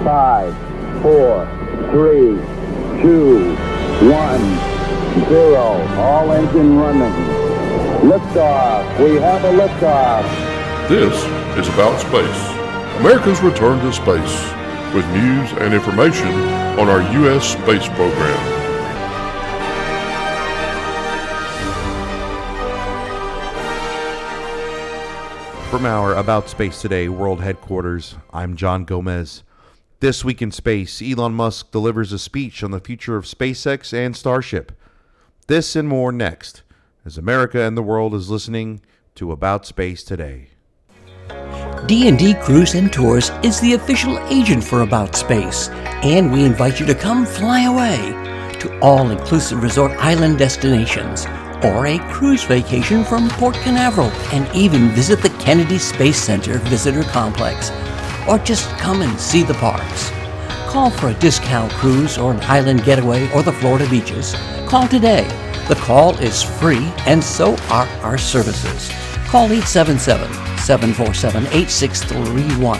5, 4, 3, 2, 1, 0. All engine running. Liftoff. We have a liftoff. This is About Space, America's return to space, with news and information on our U.S. space program. From our About Space Today World Headquarters, I'm John Gomez. This week in space, Elon Musk delivers a speech on the future of SpaceX and Starship. This and more next, as America and the world is listening to About Space Today. D&D Cruise and Tours is the official agent for About Space, and we invite you to come fly away to all-inclusive resort island destinations, or a cruise vacation from Port Canaveral, and even visit the Kennedy Space Center Visitor Complex, or just come and see the parks. Call for a discount cruise or an island getaway or the Florida beaches. Call today. The call is free, and so are our services. Call 877-747-8631.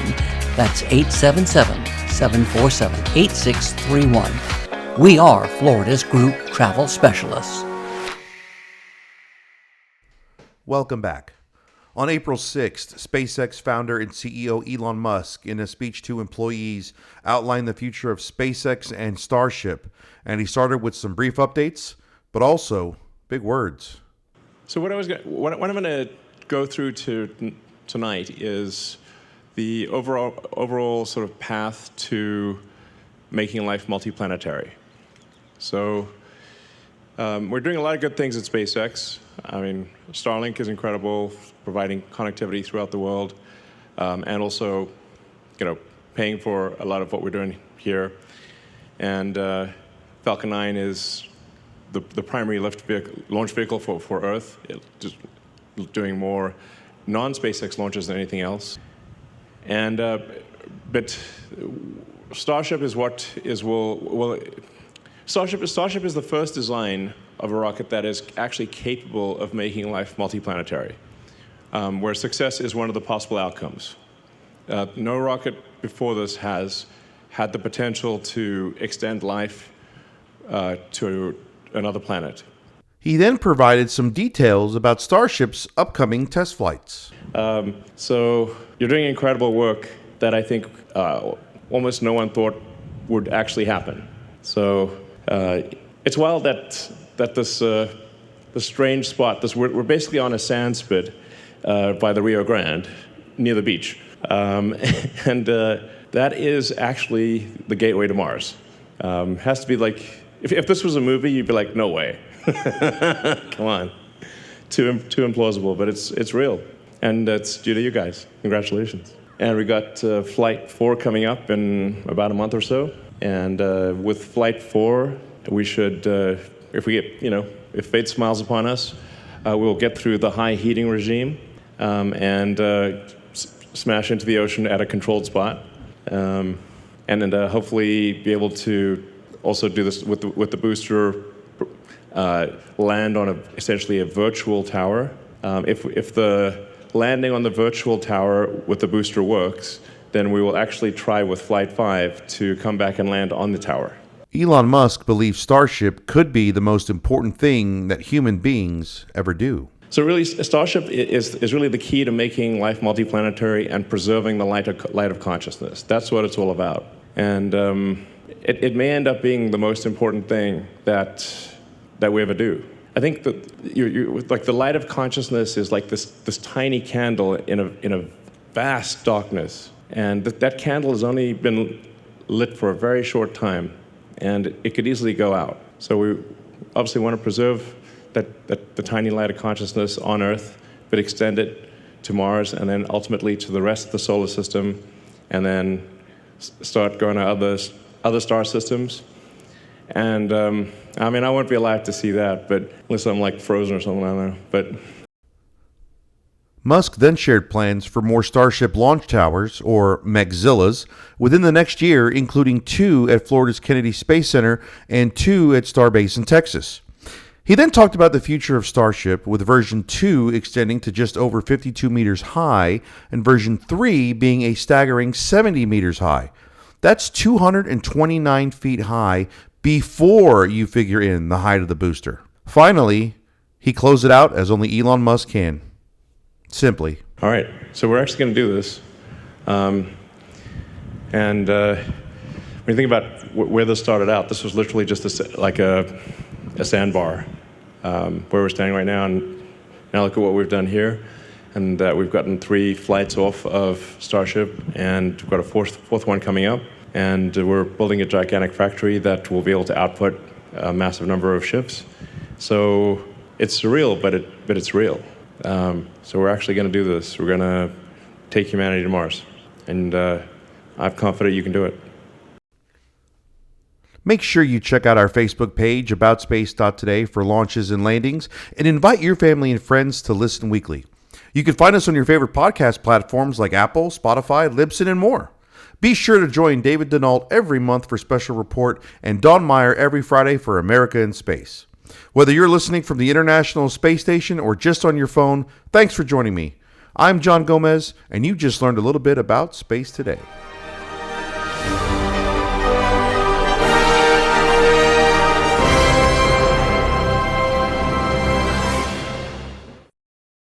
That's 877-747-8631. We are Florida's group travel specialists. Welcome back. On April 6th, SpaceX founder and CEO Elon Musk, in a speech to employees, outlined the future of SpaceX and Starship, and he started with some brief updates, but also big words. So what I'm going to go through tonight is the overall sort of path to making life multiplanetary. So we're doing a lot of good things at SpaceX. I mean, Starlink is incredible, providing connectivity throughout the world, and also, paying for a lot of what we're doing here. And Falcon 9 is the primary launch vehicle for Earth, just doing more non-SpaceX launches than anything else. And but Starship is Starship is the first design of a rocket that is actually capable of making life multiplanetary, where success is one of the possible outcomes. No rocket before this has had the potential to extend life to another planet. He then provided some details about Starship's upcoming test flights. So you're doing incredible work that I think almost no one thought would actually happen. So it's wild that this strange spot, we're basically on a sand spit by the Rio Grande, near the beach. And that is actually the gateway to Mars. Has to be like, if this was a movie, you'd be like, no way. Come on. Too implausible, but it's real. And it's due to you guys. Congratulations. And we got Flight 4 coming up in about a month or so. And with Flight 4, we should, if fate smiles upon us, we'll get through the high heating regime and smash into the ocean at a controlled spot. And then hopefully be able to also do this with the booster, land on essentially a virtual tower. If the landing on the virtual tower with the booster works, then we will actually try with Flight 5 to come back and land on the tower. Elon Musk believes Starship could be the most important thing that human beings ever do. So really, Starship is really the key to making life multiplanetary and preserving the light of consciousness. That's what it's all about. And it may end up being the most important thing that we ever do. I think that like the light of consciousness is like this tiny candle in a vast darkness. And that candle has only been lit for a very short time, and it could easily go out. So we obviously want to preserve the tiny light of consciousness on Earth, but extend it to Mars, and then ultimately to the rest of the solar system, and then start going to other star systems. And I mean, I won't be alive to see that, but unless I'm like frozen or something, I don't know. But Musk then shared plans for more Starship launch towers, or Maxillas, within the next year, including 2 at Florida's Kennedy Space Center and 2 at Starbase in Texas. He then talked about the future of Starship, with version 2 extending to just over 52 meters high and version 3 being a staggering 70 meters high. That's 229 feet high before you figure in the height of the booster. Finally, he closed it out as only Elon Musk can. Simply. All right, so we're actually going to do this. When you think about where this started out, this was literally just a sandbar where we're standing right now. And now look at what we've done here. And we've gotten 3 flights off of Starship, and we've got a fourth one coming up. And we're building a gigantic factory that will be able to output a massive number of ships. So it's surreal, but it's real. So we're actually going to do this. We're going to take humanity to Mars. And I'm confident you can do it. Make sure you check out our Facebook page, aboutspace.today, for launches and landings, and invite your family and friends to listen weekly. You can find us on your favorite podcast platforms like Apple, Spotify, Libsyn, and more. Be sure to join David Denault every month for Special Report and Don Meyer every Friday for America in Space. Whether you're listening from the International Space Station or just on your phone, thanks for joining me. I'm John Gomez, and you just learned a little bit about space today.